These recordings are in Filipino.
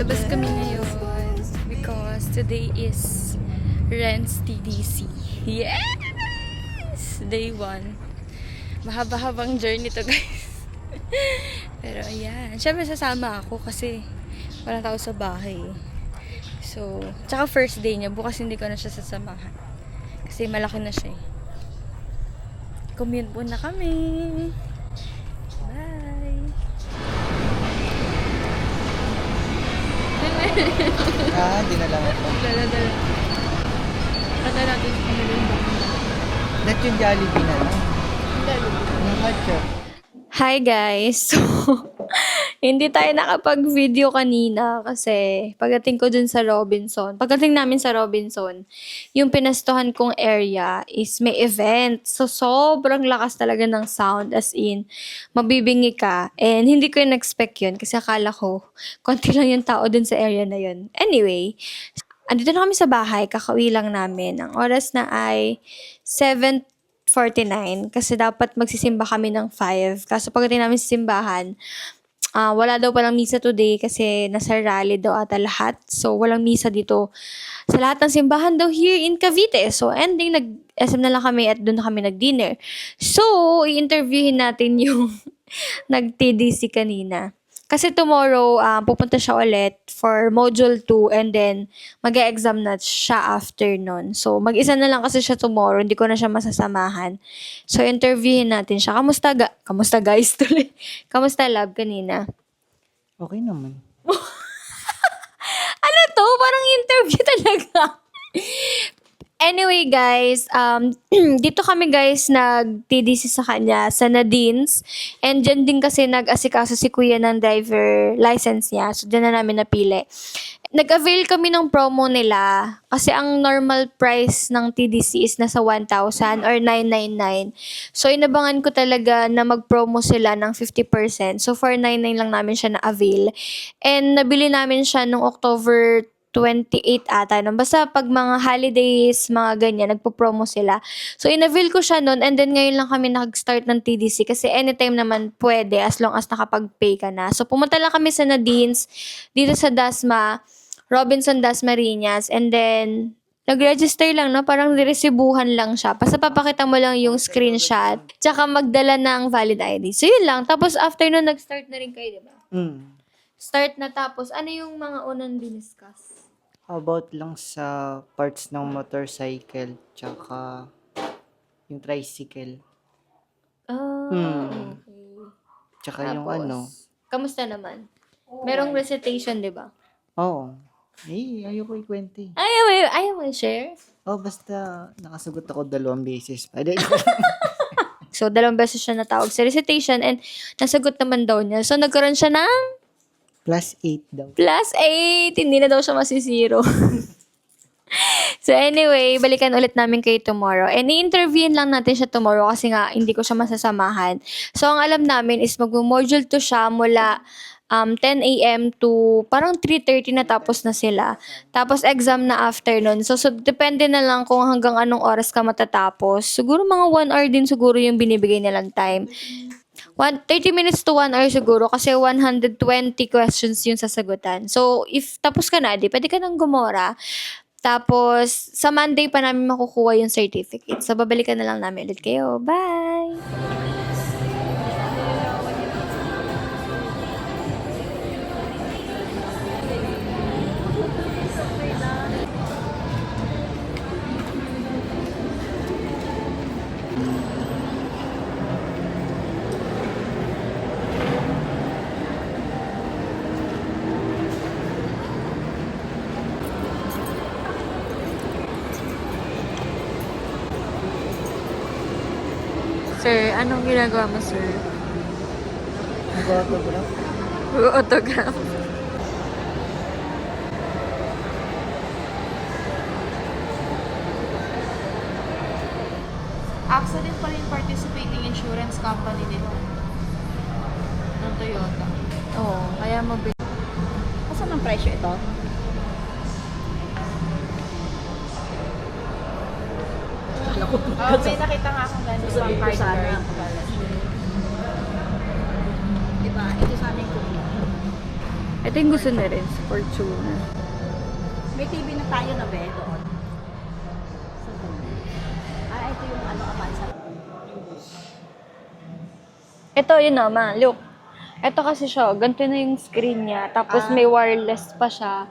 Lalabas kami ngayon because today is Renz TDC. Yes! Day 1. Mahaba-habang journey to, guys. Pero ayan. Siyempre sasama ako kasi wala tao sa bahay. So, tsaka first day niya. Bukas hindi ko na siya sasamahan. Kasi malaki na siya eh. Commute muna kami. Bye! Di na lang ito. Dala. Kata natin sa kanila yung bakit. That yung Jollibee na lang. Yung ketchup. Hi guys! So, hindi tayo nakapag-video kanina kasi pagdating namin sa Robinson, yung pinastuhan kong area is may event. So, sobrang lakas talaga ng sound as in, mabibingi ka. And hindi ko yung expect yun kasi akala ko, konti lang yung tao dun sa area na yun. Anyway, andito na kami sa bahay, kakauwi lang namin. Ang oras na ay 7:49 kasi dapat magsisimba kami ng 5. Kaso pagdating namin sa simbahan, wala daw palang misa today kasi nasa rally daw ata lahat. So, walang misa dito sa lahat ng simbahan daw here in Cavite. So, ending, nag-SM na lang kami at doon na kami nag-dinner. So, i-interviewin natin yung nag-TDC kanina. Kasi tomorrow, pupunta siya ulit for module 2 and then mag-e-exam na siya after nun. So, mag-isa na lang kasi siya tomorrow. Hindi ko na siya masasamahan. So, interviewin natin siya. Kamusta guys? Tuloy. Kamusta love kanina? Okay naman. Ano to? Parang interview talaga. Anyway, guys, dito kami guys nag-TDC sa kanya sa Nadine's. And dyan din kasi nag-asikaso si kuya ng driver license niya. So, dyan na namin napili. Nag-avail kami ng promo nila kasi ang normal price ng TDC is nasa 1,000 or 999. So, inabangan ko talaga na mag-promo sila ng 50%. So, for 99 lang namin siya na-avail. And nabili namin siya noong October 28 ata. No? Basta pag mga holidays, mga ganyan, nagpo-promo sila. So, in-avail ko siya noon and then ngayon lang kami nag-start ng TDC kasi anytime naman pwede as long as nakapag-pay ka na. So, pumunta lang kami sa Nadine's dito sa Dasma, Robinson Dasmariñas, and then nag-register lang, no? Parang niresibuhan lang siya. Basta papakita mo lang yung screenshot, tsaka magdala ng valid ID. So, yun lang. Tapos, after nun, nag-start na rin kayo, diba? Start na tapos, ano yung mga unang diniscuss? About lang sa parts ng motorcycle, tsaka yung tricycle. Okay. Tsaka yung Tapos, ano. Kamusta naman? Merong recitation, di ba? Oo. Ayoko ikwento eh. Ayaw mo i-share? Basta nakasagot ako 2 beses. So, 2 beses siya natawag sa recitation and nasagot naman daw niya. So, nagkaroon siya ng +8 daw. +8! Hindi na daw siya masisiro. So, anyway, balikan ulit namin kayo tomorrow. And i-interviewin lang natin siya tomorrow kasi nga hindi ko siya masasamahan. So, ang alam namin is mag-module 2 siya mula 10 a.m. to parang 3:30 na tapos na sila. Tapos, exam na afternoon. So, depende na lang kung hanggang anong oras ka matatapos. Siguro mga 1 hour din siguro yung binibigay nilang time. 30 minutes to 1 hour siguro kasi 120 questions yung sasagutan. So, if tapos ka na, pwede ka nang gumora. Tapos, sa Monday pa namin makukuha yung certificate. So, babalikan na lang namin ulit kayo. Bye! Sir, anong ginagawa mo, sir? Nag-autograph? Autograph. AXA din pala yung participating insurance company nila. Ng Toyota. Oo, kaya mabili. Saan ang presyo ito? May nakita nga akong ganun sa card card. Diba? Ito sana yung cookie. Ito yung gusto na rin, Fortuna. May TV na tayo na be doon. Ito yung ano kapansa. Ito yun naman, look. Ito kasi siya, ganito na yung screen niya. Tapos may wireless pa siya.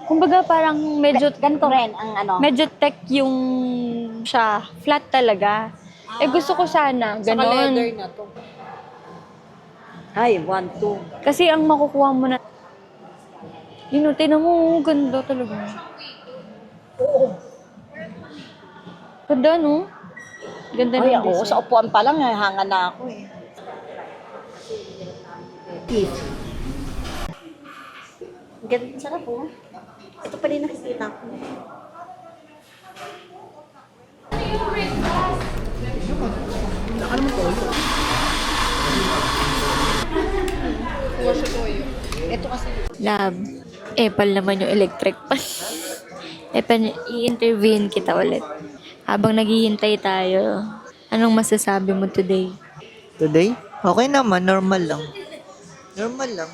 Kumbaga parang medyo Ganito rin ang ano. medyo tech yung siya. Flat talaga. Gusto ko sana, Saka leather ganon. na to. Ay, 1, 2. Kasi ang makukuha mo na, yun, tinan mo, ganda talaga. Oo. Ganda, no? Ganda Ay, ng oo. design. Sa upuan pa lang, hanga na ako eh. Ganito, sarap po. Ito pa rin nakikita ko. Ito kasi. Lab. Epal naman yung electric pan. I-intervene kita ulit. Habang naghihintay tayo, anong masasabi mo today? Today? Okay naman, normal lang. Normal lang.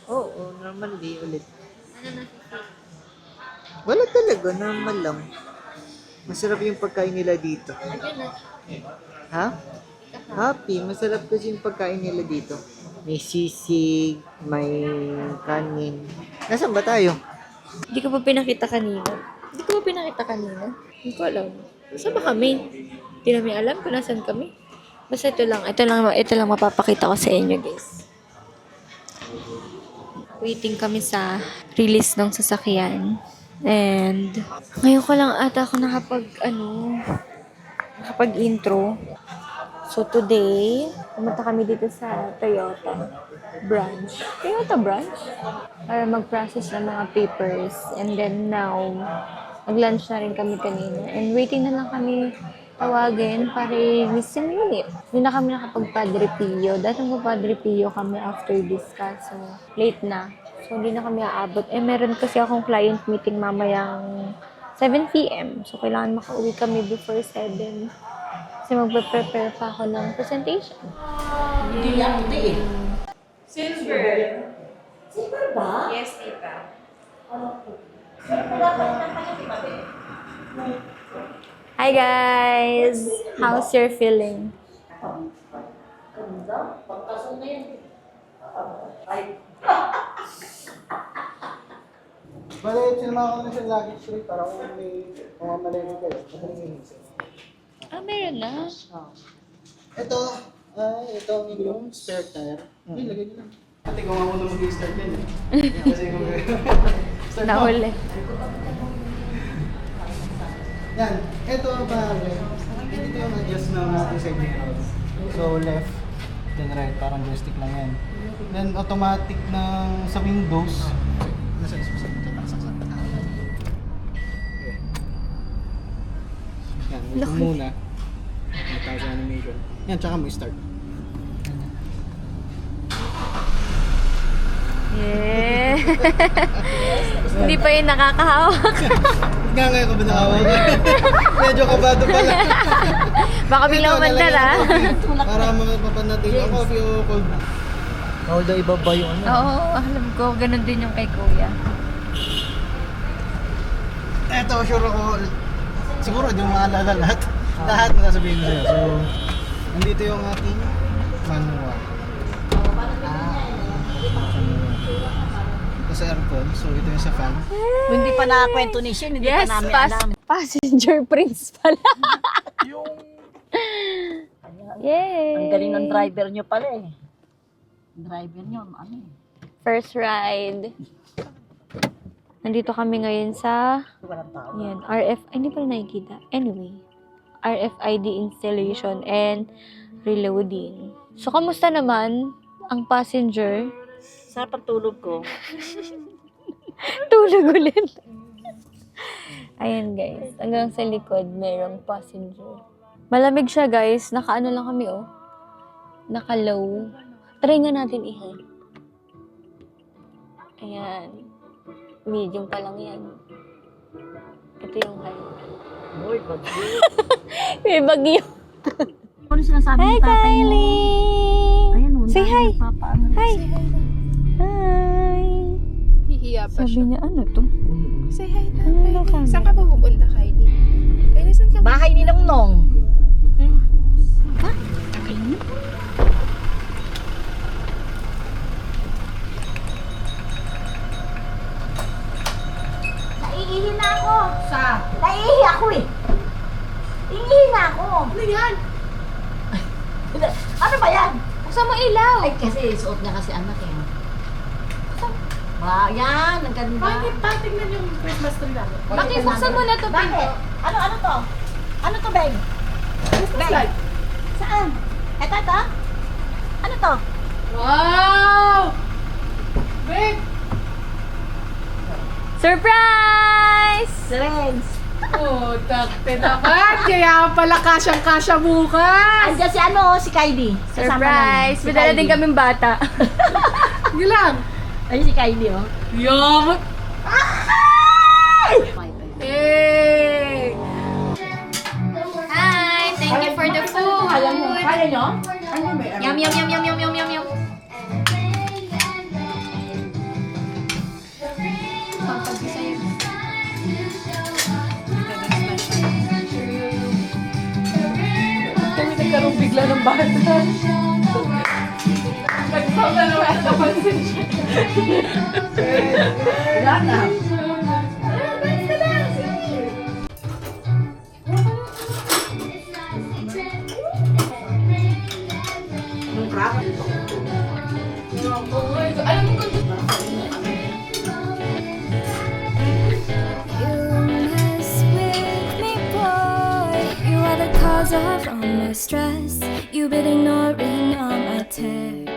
Oo, normal day ulit. Wala talaga, normal lang. Masarap yung pagkain nila dito. Ha? Happy, masarap kasi yung pagkain nila dito. May sisig, may kanin. Nasaan ba tayo? Hindi ko pa pinakita kanina. Hindi ko alam. Saan ba kami? Hindi namin alam kung nasan kami. Basta ito lang mapapakita ko sa inyo, guys. Waiting kami sa release ng sasakyan. And ngayon ko lang ata ako nakapag-intro. So today, pumunta kami dito sa Toyota branch. Para mag-process ng mga papers. And then now, nag-lunch na rin kami kanina. And waiting na lang kami tawagin para i-miss yung unit. Hindi na kami nakapag-Padre Pio. Dati mag-Padre Pio kami after this kaso late na. So hindi na kami aabot. Meron kasi akong client meeting mamayang 7 p.m. So kailangan makauwi kami before 7. Kasi magpe-prepare pa ako ng presentation. Hindi lang, hindi eh. Silver. Silver ba? Yes, tita. Hi guys! How's your feeling? Ganda. Pagkaso na yan. Ay. Bale, sinama ko na siya luggage free para kung may mga malengke kayo. Madaling inisip. Meron na. Ito ang inyong spare tire. Ay, lagay nyo lang. Ate, kung ako na mag-start yan eh. Kasi kung start mo. Nahuli. Yan. Ito ang pare. Dito yung adjust ng ating side mirrors. So, left, then right. Parang joystick lang yan. Then, automatic ng sa Windows. Nasa isip ito. Saksak. Okay. Yan. Ito muna. Matawag sa animation. Yan, tsaka mo start. Yeah. Hindi pa yun nakakahawak. Nga ngayon ka ba nakawag? Medyo kabado pala. Baka biglang umandar ah. Para mapapanatili ang coffee o cold. Oo, daw ibaba yung ano. Oo, alam ko. Ganun din yung kay kuya. Eto, sure ako. Siguro di mo maalala lahat. Lahat na sasabihin ko sa'yo. So, nandito yung ating manual. Ito sa aircon. So, ito yung sa fan. Hindi pa nakakwento ni Shin, hindi pa namin alam. Passenger prince pala. Yay! Ang galing ng driver nyo pala eh. Driver nyo, ano eh. First ride. Nandito kami ngayon sa Walang tao. yan, hindi pa rin nakikita. Anyway, RFID installation and reloading. So, kamusta naman ang passenger? Sarap ang tulog ko. Tulog ulit. Ayan guys, hanggang sa likod mayroong passenger. Malamig siya guys, naka-ano lang kami oh. Naka-low. Try nga natin i-high. Ayan. Medium pa lang yan. Ito yung high. Uy, bagyo. May bagyo. Ano sinasabi Hi ni tatay mo? Kylie! Ayan, Say hi! Papaano rin. Hi! Say hi. Nahiya pa Sabi siya. niya, ano to? Say hi na, Hello, Kylie. Kylie. Saan ka ba pupunta, Kylie? Kylie, saan ka ba? Bahay ni Nongnong. Naiihi na ako. Sa? Naiihi ako eh. Iihi na ako. Ano yan? Ano ba yan? Buksan mo ilaw. Ay, kasi suot niya kasi anak eh. Ba, yan, ang ganda. Bakit? Tingnan yung Christmas tree namin. Bakit? Bakit? Buksan mo na to, Bakit? pinto. Ano to? Ano to, Beng? Christmas Beng. light. Saan? Ito? Ano to? Wow! Babe! Surprise! Rings. Oh, takte naman. Kaya pala kasyang-kasya bukas. Andiyan si Kylie. Kasama namin. Surprise! Si May dala Kylie. din kaming bata. Hindi lang. Ayun si Kylie, oh. Yum! Hey! Hi! Thank you for the food! Kaya nyo? Yum, yum, yum, yum, yum, yum, yum, yum. Kami nagkaroon bigla ng bata. Nagpapa naman napansin siya. Wala na. Alam mo kung You mess with me, boy. You are the cause of all my stress. You've been ignoring all my texts.